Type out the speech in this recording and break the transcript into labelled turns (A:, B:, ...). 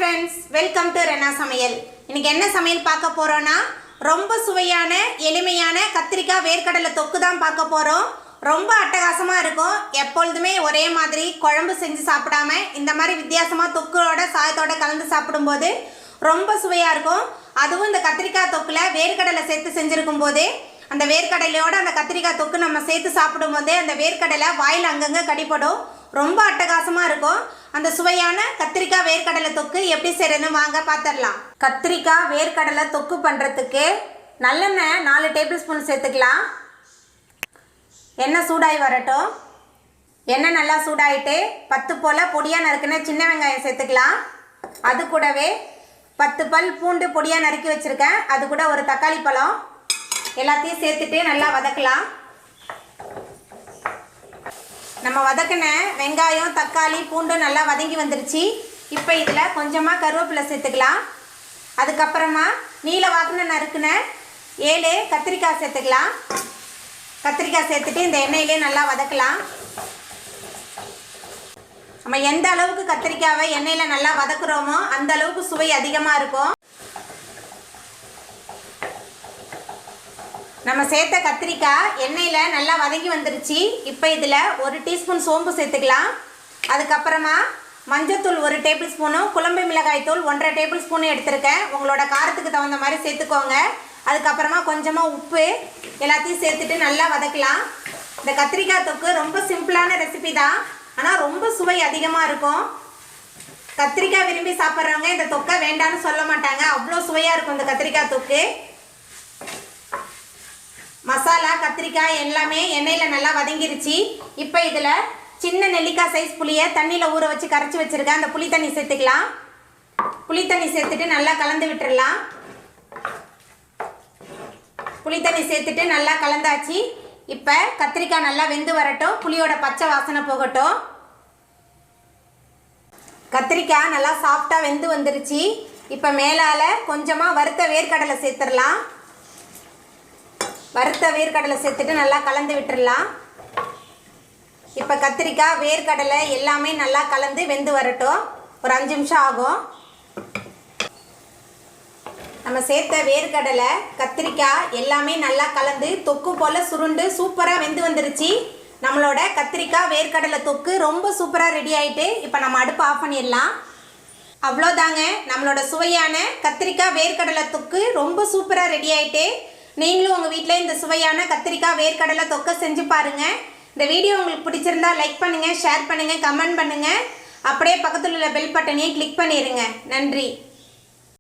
A: friends, welcome to Rena சமையல். இன்னைக்கு என்ன சமையல் பார்க்க போறோம்னா ரொம்ப சுவையான எளிமையான கத்திரிக்காய் வேர்க்கடலை தொக்கு தான் பார்க்க போறோம். ரொம்ப அட்டகாசமா இருக்கும். எப்பொழுதுமே ஒரே மாதிரி குழம்பு செஞ்சு சாப்பிடாம இந்த மாதிரி வித்தியாசமா தொக்கோட சாயத்தோட கலந்து சாப்பிடும்போது ரொம்ப சுவையா இருக்கும். அதுவும் இந்த கத்திரிக்காய் தொக்குல வேர்க்கடலை சேர்த்து செஞ்சிருக்கும் போது அந்த வேர்க்கடலையோட அந்த கத்திரிக்காய் தொக்கு நம்ம சேர்த்து சாப்பிடும்போது அந்த வேர்க்கடலை வாயில் அங்கங்கே கடிப்படும். ரொம்ப அட்டகாசமா இருக்கும். அந்த சுவையான கத்திரிக்காய் வேர்க்கடலை தொக்கு எப்படி செய்யறதுன்னு வாங்க பார்த்துடலாம். கத்திரிக்காய் வேர்க்கடலை தொக்கு பண்ணுறதுக்கு நல்லெண்ணெய் 4 டேபிள் ஸ்பூன் சேர்த்துக்கலாம். எண்ணெய் சூடாகி வரட்டும். எண்ணெய் நல்லா சூடாகிட்டு 10 போல் பொடியாக நறுக்குன சின்ன வெங்காயம் சேர்த்துக்கலாம். அது கூடவே 10 பல் பூண்டு பொடியாக நறுக்கி வச்சுருக்கேன். அது கூட ஒரு தக்காளி பழம் எல்லாத்தையும் சேர்த்துட்டு நல்லா வதக்கலாம். நம்ம வதக்கின வெங்காயம் தக்காளி பூண்டு நல்லா வதங்கி வந்துருச்சு. இப்போ இதில் கொஞ்சமாக கருவேப்பிலை சேர்த்துக்கலாம். அதுக்கப்புறமா நீல வாக்குன நறுக்குன 7 கத்திரிக்காய் சேர்த்துக்கலாம். கத்திரிக்காய் சேர்த்துட்டு இந்த எண்ணெயிலே நல்லா வதக்கலாம். நம்ம எந்த அளவுக்கு கத்திரிக்காவை எண்ணெயில் நல்லா வதக்குறோமோ அந்த அளவுக்கு சுவை அதிகமாக இருக்கும். நம்ம சேர்த்த கத்திரிக்காய் எண்ணெயில் நல்லா வதங்கி வந்துருச்சு. இப்போ இதில் 1 டீஸ்பூன் சோம்பு சேர்த்துக்கலாம். அதுக்கப்புறமா மஞ்சத்தூள் 1 டேபிள் ஸ்பூனும் குழம்பு மிளகாய் தூள் 1.5 டேபிள் ஸ்பூனும் எடுத்திருக்கேன். உங்களோட காரத்துக்கு தகுந்த மாதிரி சேர்த்துக்கோங்க. அதுக்கப்புறமா கொஞ்சமாக உப்பு எல்லாத்தையும் சேர்த்துட்டு நல்லா வதக்கலாம். இந்த கத்திரிக்காய் தொக்கு ரொம்ப சிம்பிளான ரெசிபி தான், ஆனால் ரொம்ப சுவை அதிகமாக இருக்கும். கத்திரிக்காய் விரும்பி சாப்பிட்றவங்க இந்த தொக்கை வேண்டான்னு சொல்ல மாட்டாங்க. அவ்வளோ சுவையாக இருக்கும் இந்த கத்திரிக்காய் தொக்கு. மசாலா கத்திரிக்காய் எல்லாமே எண்ணெயில் நல்லா வதங்கிருச்சு. இப்போ இதில் சின்ன நெல்லிக்காய் சைஸ் புளியை தண்ணியில் ஊற வச்சு கரைச்சி வச்சுருக்கேன். அந்த புளி தண்ணி சேர்த்துக்கலாம். புளி தண்ணி சேர்த்துட்டு நல்லா கலந்து விட்டுடலாம். புளி தண்ணி சேர்த்துட்டு நல்லா கலந்தாச்சு. இப்போ கத்திரிக்காய் நல்லா வெந்து வரட்டும். புளியோட பச்சை வாசனை போகட்டும். கத்திரிக்காய் நல்லா சாஃப்டாக வெந்து வந்துருச்சு. இப்போ மேலால் கொஞ்சமாக வறுத்த வேர்க்கடலை சேர்த்துடலாம். வறுத்த வேர்க்கடலை சேர்த்துட்டு நல்லா கலந்து விட்டுடலாம். இப்போ கத்திரிக்காய் வேர்க்கடலை எல்லாமே நல்லா கலந்து வெந்து வரட்டும். ஒரு 5 நிமிஷம் ஆகும். நம்ம சேர்த்த வேர்க்கடலை கத்திரிக்காய் எல்லாமே நல்லா கலந்து தொக்கு போல் சுருண்டு சூப்பராக வெந்து வந்துருச்சு. நம்மளோட கத்திரிக்காய் வேர்க்கடலை தொக்கு ரொம்ப சூப்பராக ரெடி ஆகிட்டு இப்போ நம்ம அடுப்பு ஆஃப் பண்ணிடலாம். அவ்வளோதாங்க, நம்மளோட சுவையான கத்திரிக்காய் வேர்க்கடலை தொக்கு ரொம்ப சூப்பராக ரெடி ஆகிட்டு. நீங்களும் உங்கள் வீட்டில் இந்த சுவையான கத்திரிக்காய் வேர்க்கடலை தொக்கை செஞ்சு பாருங்கள். இந்த வீடியோ உங்களுக்கு பிடிச்சிருந்தா லைக் பண்ணுங்கள், ஷேர் பண்ணுங்கள், கமெண்ட் பண்ணுங்கள். அப்படியே பக்கத்தில் உள்ள பெல் பட்டனையும் கிளிக் பண்ணிடுங்க. நன்றி.